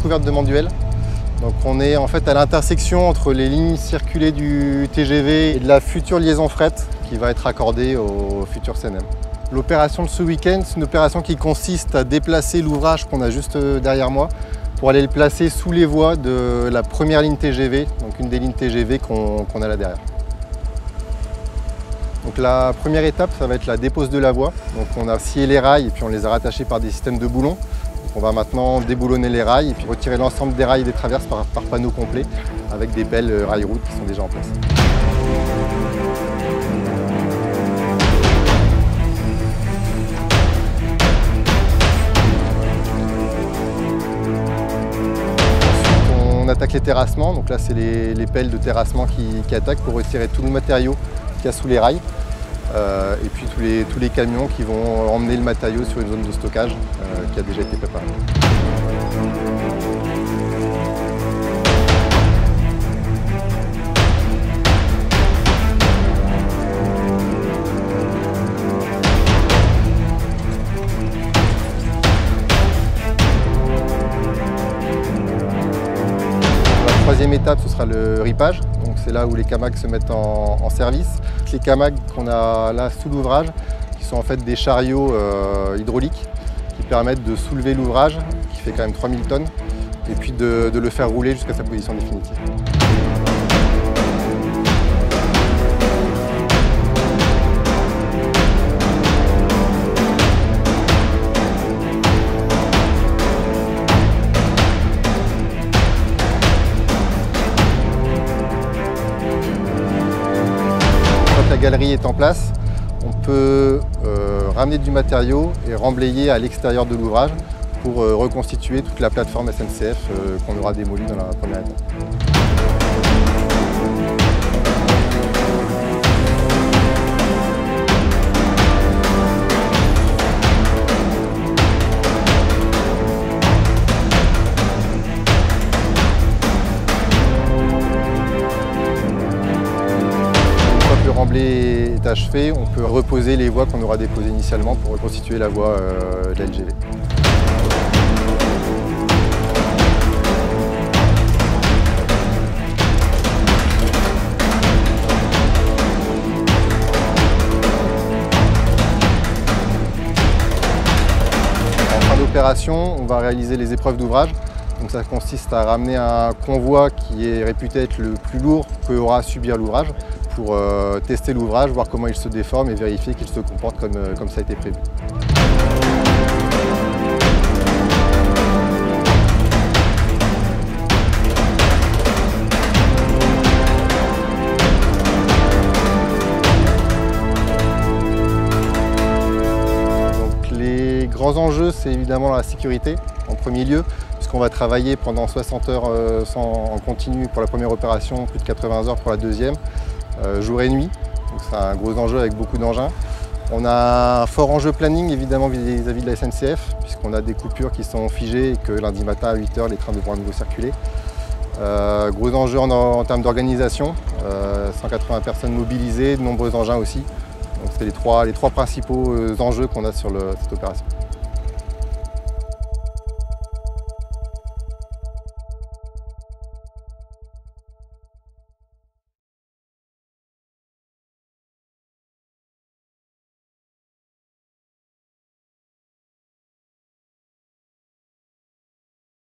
recouverte de manduel. Donc on est en fait à l'intersection entre les lignes circulées du TGV et de la future liaison fret qui va être raccordée au futur CNM. L'opération de ce week-end, c'est une opération qui consiste à déplacer l'ouvrage qu'on a juste derrière moi pour aller le placer sous les voies de la première ligne TGV, donc une des lignes TGV qu'on a là derrière. Donc la première étape, ça va être la dépose de la voie. Donc on a scié les rails et puis on les a rattachés par des systèmes de boulons. Donc on va maintenant déboulonner les rails et puis retirer l'ensemble des rails et des traverses par panneau complet avec des pelles rail-route qui sont déjà en place. On attaque les terrassements, donc là c'est les pelles de terrassement qui attaquent pour retirer tout le matériau qu'il y a sous les rails et puis tous les camions qui vont emmener le matériau sur une zone de stockage qui a déjà été préparée. La troisième étape, ce sera le ripage. Donc c'est là où les camags se mettent en service. Les camags qu'on a là sous l'ouvrage, qui sont en fait des chariots hydrauliques qui permettent de soulever l'ouvrage, qui fait quand même 3000 tonnes, et puis de le faire rouler jusqu'à sa position définitive. La galerie est en place, on peut ramener du matériau et remblayer à l'extérieur de l'ouvrage pour reconstituer toute la plateforme SNCF qu'on aura démolie dans la première étape. Le remblai est achevé, on peut reposer les voies qu'on aura déposées initialement pour reconstituer la voie de la LGV. En fin d'opération, on va réaliser les épreuves d'ouvrage. Donc ça consiste à ramener un convoi qui est réputé être le plus lourd qu'aura à subir l'ouvrage pour tester l'ouvrage, voir comment il se déforme et vérifier qu'il se comporte comme ça a été prévu. Donc, les grands enjeux, c'est évidemment la sécurité en premier lieu, puisqu'on va travailler pendant 60 heures en continu pour la première opération, plus de 80 heures pour la deuxième. Jour et nuit, donc c'est un gros enjeu avec beaucoup d'engins. On a un fort enjeu planning évidemment vis-à-vis de la SNCF, puisqu'on a des coupures qui sont figées et que lundi matin à 8 h les trains devront à nouveau circuler. Gros enjeu en termes d'organisation, 180 personnes mobilisées, de nombreux engins aussi. Donc c'est les trois principaux enjeux qu'on a sur cette opération.